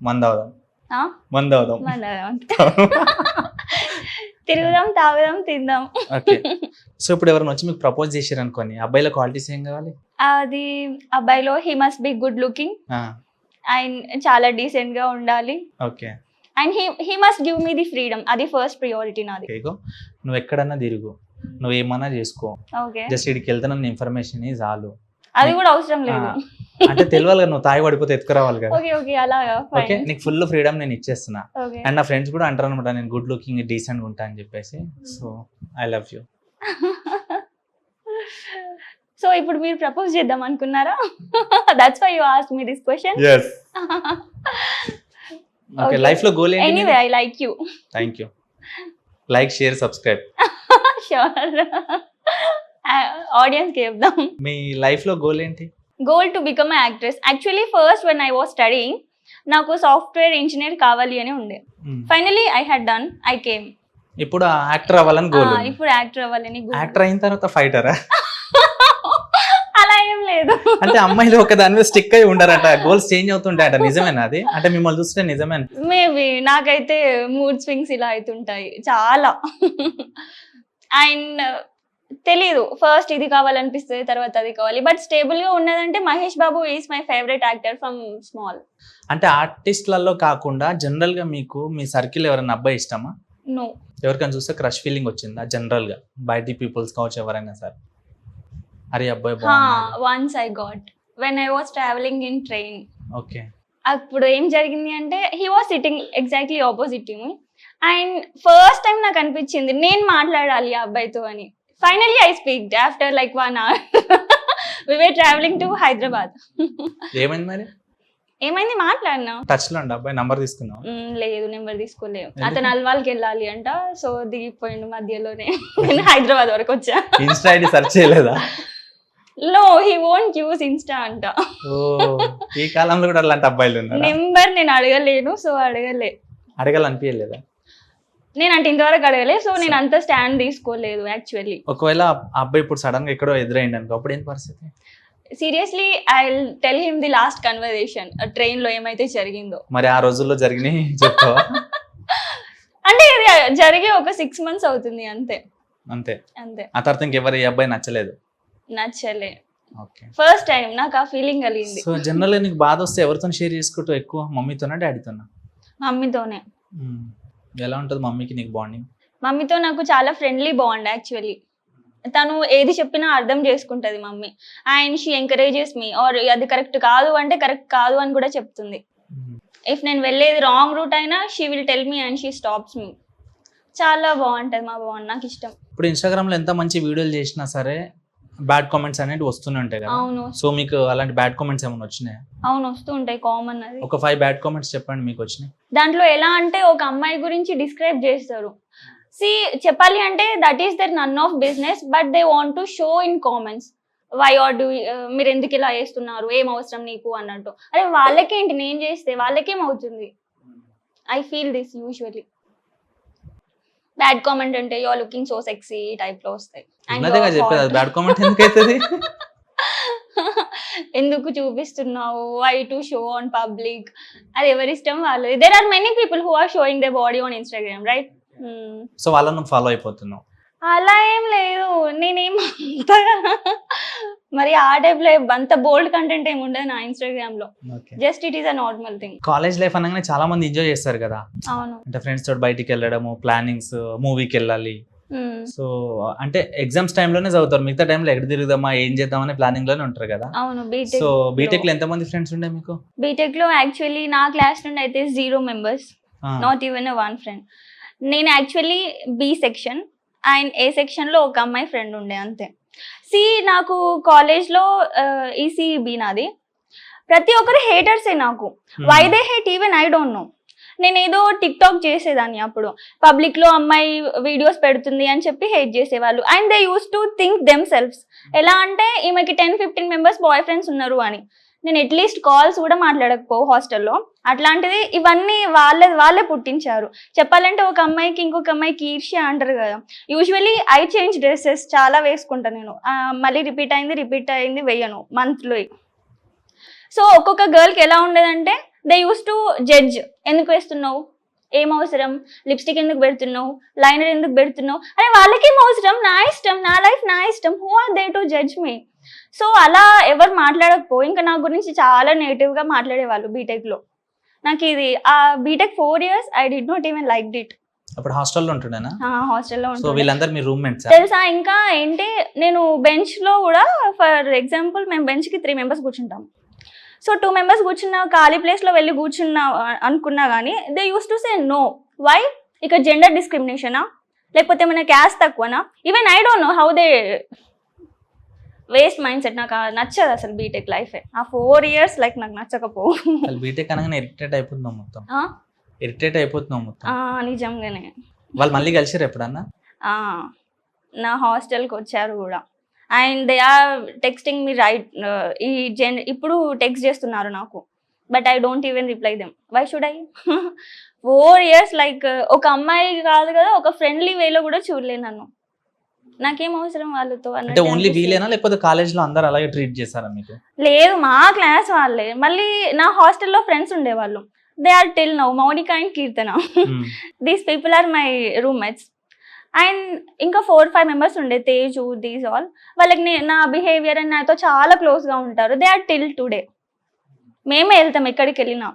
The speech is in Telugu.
మందవుదాం ఆ? మందవుదాం. మన తిరుగుదాం, తాగుదాం, తిందాం. ఓకే. సో ఇప్పుడు ఎవరైనా వచ్చి మీకు ప్రపోజ్ చేశారు అనుకోని, అబ్బాయిల క్వాలిటీస్ ఏం కావాలి? అది అబ్బాయిలో he must be good looking and చాలా డీసెంట్ గా ఉండాలి okay. And he must give me the freedom. అది ఫస్ట్ ప్రియారిటీ నాది. నువ్వు ఎక్కడన్నా తిరుగు, నువ్వు ఏమన్నా చేసుకో, ఓకే, జస్ట్ ఇక్కడికి వెళ్తానన్న ఇన్ఫర్మేషన్ చాలు. అది కూడా అవసరం లేదు. అంటే తెలియాలి కదా, నువ్వు తాగి పడిపోతే ఎత్తుకురావాలి కదా. ఓకే ఓకే, అలాగా ఓకే, నీకు ఫుల్ ఫ్రీడమ్ నేను ఇచ్చేస్తున్నా. ఓకే. అండ్ నా ఫ్రెండ్స్ కూడా అంటారు అనమాట, నేను గుడ్ లుకింగ్ డీసెంట్ ఉంటా అని చెప్పేసి. So I love you. So ఇప్పుడు మీరు ప్రపోజ్ చేద్దాం అనుకున్నారా? That's why you asked me this question. yes. Okay, life లో గోల్ ఏంటి? Anyway I like you. Thank you. Like, share, subscribe. Sure. Audience కి చెప్దాం. మీ లైఫ్ లో గోల్ ఏంటి? Goal to become a actress. Actually first when I was studying నాకు సాఫ్ట్వేర్ ఇంజనీర్ కావాలి అని ఉండే. Finally I had done, I came. ఇప్పుడు యాక్టర్ అవ్వాలని గోల్. ఇప్పుడు యాక్టర్ అవ్వాలని గోల్. యాక్టర్ అయిన తర్వాత ఫైటరా? అలా ఏం లేదు. అంటే అమ్మాయిలు ఒక దాని మీద స్టిక్ అయి ఉండారట, గోల్స్ చేంజ్ అవుతుంటాయట. నిజమేనా అది? అంటే మిమ్మల్ని చూస్తే నిజమేనా? మేబీ నాకైతే మూడ్ స్వింగ్స్ ఇలా అవుతుంటాయి చాలా. అండ్ తెలీదు, ఫస్ట్ ఇది కావాలనిపిస్తుంది, తర్వాత అది కావాలి. బట్ స్టేబుల్ గా ఉన్నదంటే Mahesh Babu is my favourite actor from small. అంటే ఆర్టిస్ట్లలో కాకుండా జనరల్ గా మీకు మీ సర్కిల్ ఎవరైనా అబ్బాయి ఇష్టమా? నో. ఎవరికైనా చూస్తే క్రష్ ఫీలింగ్ వచ్చిందా జనరల్ గా? బయట పీపుల్స్ కావచ్చు, ఎవరైనా సార్ అరే అబ్బాయి బాగున్నాడు. Once I got when I was travelling in train. Okay. అప్పుడు ఏం జరిగింది అంటే he was sitting exactly opposite to me and first time నాకు అనిపించింది నేను మాట్లాడాలి ఆ అబ్బాయితో అని. Finally I speaked after like 1 hour. We were travelling to Hyderabad. ఏమైంది మరి? ఏమైంది, మాట్లాడినా. టచ్ లో ఉండి అబ్బాయి నంబర్ తీసుకున్నావు? లేదు, నెంబర్ తీసుకోలేదు. అతను అల్వాల్కి వెళ్ళాలి అంట, సో దిగిపోయిండు మధ్యలోనే. నేను హైదరాబాద్ వరకు వచ్చా. ఇన్స్టా ఐడి సెర్చ్ చేయలేదా? No, he won't use insta అంట. ఓ, ఈ కాలంలో కూడా అలాంటి అబ్బాయిలు ఉన్నారు. నెంబర్ నేను అడగలేను, సో అడగాలనిపించలేదా? నేను అంటే ఇంతవరకు అడగలేదు, సో నేను అంత స్టాండ్ తీసుకోలేదు యాక్చువల్లీ. ఒకవేళ అబ్బాయి ఇప్పుడు సడన్ గా ఎక్కడో ఎదురైంది అనుకో, అప్పుడు ఏం పరిస్థితి? Seriously I tell him the last conversation train లో ఏమైతే జరిగిందో. మరి ఆ రోజుల్లో జరిగినాయి చెప్తావా? అంటే ఇది జరిగి ఒక 6 months అవుతుంది అంతే. అంతే అంతే. ఆ తర్వాత ఇంకెవరు ఈ అబ్బాయి నచ్చలేదు? నచ్చలే. ఓకే. ఫస్ట్ టైం నాకు ఆ ఫీలింగ్ కలిగింది. సో జనరల్ గా నీకు బాధ వస్తే ఎవరితో షేర్ చేసుకుంటూ ఎక్కువ? మమ్మీతోనా, డాడీతోనా? మమ్మీతోనే. ఎలా ఉంటుంది మమ్మీకి నీకు బాండింగ్? మమ్మీతో నాకు చాలా ఫ్రెండ్లీ బాండ్ యాక్చువల్లీ. తను ఏది చెప్పినా అర్థం చేసుకుంటది mummy. And she encourages me, or అది కరెక్ట్ కాదు అంటే కరెక్ట్ కాదు అని కూడా చెప్తుంది. ఇఫ్ నేను వెళ్ళేది రాంగ్ రూట్ అయినా she will tell me and she stops me. చాలా బాగుంటది మా బాండ్, నాకు ఇష్టం. ఇప్పుడు ఇన్స్టాగ్రామ్ లో ఎంత మంచి వీడియోలు చేసినా సరే బ్యాడ్ కామెంట్స్ అనేవి వస్తూనే ఉంటాయి కదా. అవును. సో మీకు అలాంటి బ్యాడ్ కామెంట్స్ ఏమైనా వచ్చినాయి? అవును, వస్తూ ఉంటాయి, కామన్ అది. ఒక 5 బ్యాడ్ కామెంట్స్ చెప్పండి మీకు వచ్చినాయి. దాంట్లో ఎలా అంటే ఒక అమ్మాయి గురించి డిస్క్రైబ్ చేస్తారు. చెప్పాలి అంటే that is their none of business, but they want to show in comments why are do, మీరు ఎందుకు ఇలా చేస్తున్నారు, ఏం అవసరం నీకు అన్నట్టు. అరే వాళ్ళకేంటి, నేను చేస్తే వాళ్ళకేమవుతుంది? I feel this usually. Bad comment అంటే you are looking so sexy type లో వస్తాయి. బ్యాడ్ కామెంట్ ఎందుకైతుంది? ఎందుకు చూపిస్తున్నావు, why to show on public, అది ఎవరి ఇష్టం వాళ్ళది. There are many people who are showing they body on Instagram, right? So వాళ్ళను ఫాలో అయిపోతున్నావు? అలా ఏం లేదు, నేనేం మరి ఆ టైప్ లో అంత బోల్డ్ కంటెంట్ ఏమి ఉండదు నా ఇన్స్టాగ్రామ్ లో. Just it is a normal thing. College life అనగానే చాలా మంది ఎంజాయ్ చేస్తారు కదా. అవును. అంటే ఫ్రెండ్స్ తోటి బయటికి వెళ్ళడము, ప్లానింగ్స్, మూవీకి వెళ్ళాలి. సో అంటే ఎగ్జామ్స్ టైంలోనే చదువుతారు, మిగతా టైంలో ఎక్కడ తిరుగుదామా, ఏం చేద్దామనే ప్లానింగ్ లోనే ఉంటారు కదా. అవును. సో బీటెక్ లో ఎంత మంది ఫ్రెండ్స్ ఉండే మీకు? బీటెక్ లో యాక్చువల్లీ నా క్లాస్ నుండి అయితే 0 members, నాట్ ఈవెన్ 1 friend. నేను actually be section and A section లో ఒక అమ్మాయి ఫ్రెండ్ ఉండే, అంతే. నాకు కాలేజ్లో ఈసీబీ నాది. ప్రతి ఒక్కరు హేటర్సే నాకు. Why they hate even I don't know. నేను ఏదో టిక్ టాక్ చేసేదాన్ని అప్పుడు, పబ్లిక్ లో అమ్మాయి వీడియోస్ పెడుతుంది అని చెప్పి హేట్ చేసేవాళ్ళు. And they use to think themselves. ఎలా అంటే ఈమెకి 10-15 members బాయ్ ఫ్రెండ్స్ ఉన్నారు అని. నేను అట్లీస్ట్ కాల్స్ కూడా మాట్లాడకపోవు హాస్టల్లో. అట్లాంటిది ఇవన్నీ వాళ్ళే పుట్టించారు. చెప్పాలంటే ఒక అమ్మాయికి ఇంకొక అమ్మాయికి ఈర్ష్య అంటారు కదా. యూజువల్లీ ఐ చేంజ్ డ్రెస్సెస్ చాలా వేసుకుంటాను నేను. మళ్ళీ రిపీట్ అయింది వేయను మంత్లో. సో ఒక్కొక్క గర్ల్కి ఎలా ఉండేదంటే దే యూస్ టు జడ్జ్, ఎందుకు వేస్తున్నావు, ఏం అవసరం, లిప్స్టిక్ ఎందుకు పెడుతున్నావు, లైనర్ ఎందుకు పెడుతున్నావు, అరే వాళ్ళకేం అవసరం, నా ఇష్టం, నా లైఫ్ నా ఇష్టం, who are they to judge me. So అలా ఎవరు మాట్లాడకపో, ఇంకా నా గురించి చాలా నెగిటివ్గా మాట్లాడేవాళ్ళు బీటెక్లో. నాకు ఇది ఆ BTech 4 years I did not even like it. అప్పుడు హాస్టల్లో ఉంటుండేనా? హాస్టల్లో సో ఉంటుంది వీళ్ళందరూ మీ రూమ్మేట్స్? తెలుసా. ఇంకా ఏంటి, నేను బెంచ్లో కూడా ఫర్ ఎగ్జాంపుల్ మేము బెంచ్కి 3 members కూర్చుంటాం. సో 2 members కూర్చున్న ఖాళీ ప్లేస్లో వెళ్ళి కూర్చున్నా అనుకున్నా కానీ they use to say no. Why? ఇక జెండర్ డిస్క్రిమినేషనా, లేకపోతే మన క్యాస్ట్ తక్కువనా, even I don't know how they waste mindset. నాకు నచ్చదు అసలు బీటెక్ లైఫ్. ఆ 4 years లైక్ నాకు నచ్చకపో. బీటెక్ అనగానే ఇరిటేట్ అయిపోతున్నాం మొత్తం, ఇరిటేట్ అయిపోతున్నాం మొత్తం. నిజంగానే. వాళ్ళు మళ్ళీ కలిసిరు ఎప్పుడన్నా? నా హాస్టల్కి వచ్చారు కూడా. And they are texting me right, ఈ ఇప్పుడు టెక్స్ట్ చేస్తున్నారు నాకు, but I don't even reply them. Why should I? 4 years like ఒక అమ్మాయి కాదు కదా, ఒక ఫ్రెండ్లీ వేలో కూడా చూడలే నన్ను. నాకేం అవసరం వాళ్ళతో అంటే ఓన్లీ వీలేనా, లేకపోతే కాలేజ్ లో అందరూ అలాగే ట్రీట్ చేశారా మీకు? లేదు, మా క్లాస్ వాళ్ళే. మళ్ళీ నా హాస్టల్లో ఫ్రెండ్స్ ఉండేవాళ్ళు, they are till now, Mounika and Keerthana. These people are my roommates. And ఇంకా 4-5 members ఉండే, తేజు, దీస్ ఆల్. వాళ్ళకి నా బిహేవియర్ అండ్ నాతో చాలా క్లోజ్గా ఉంటారు. They are till today. మేమే వెళ్తాం ఎక్కడికి వెళ్ళినా.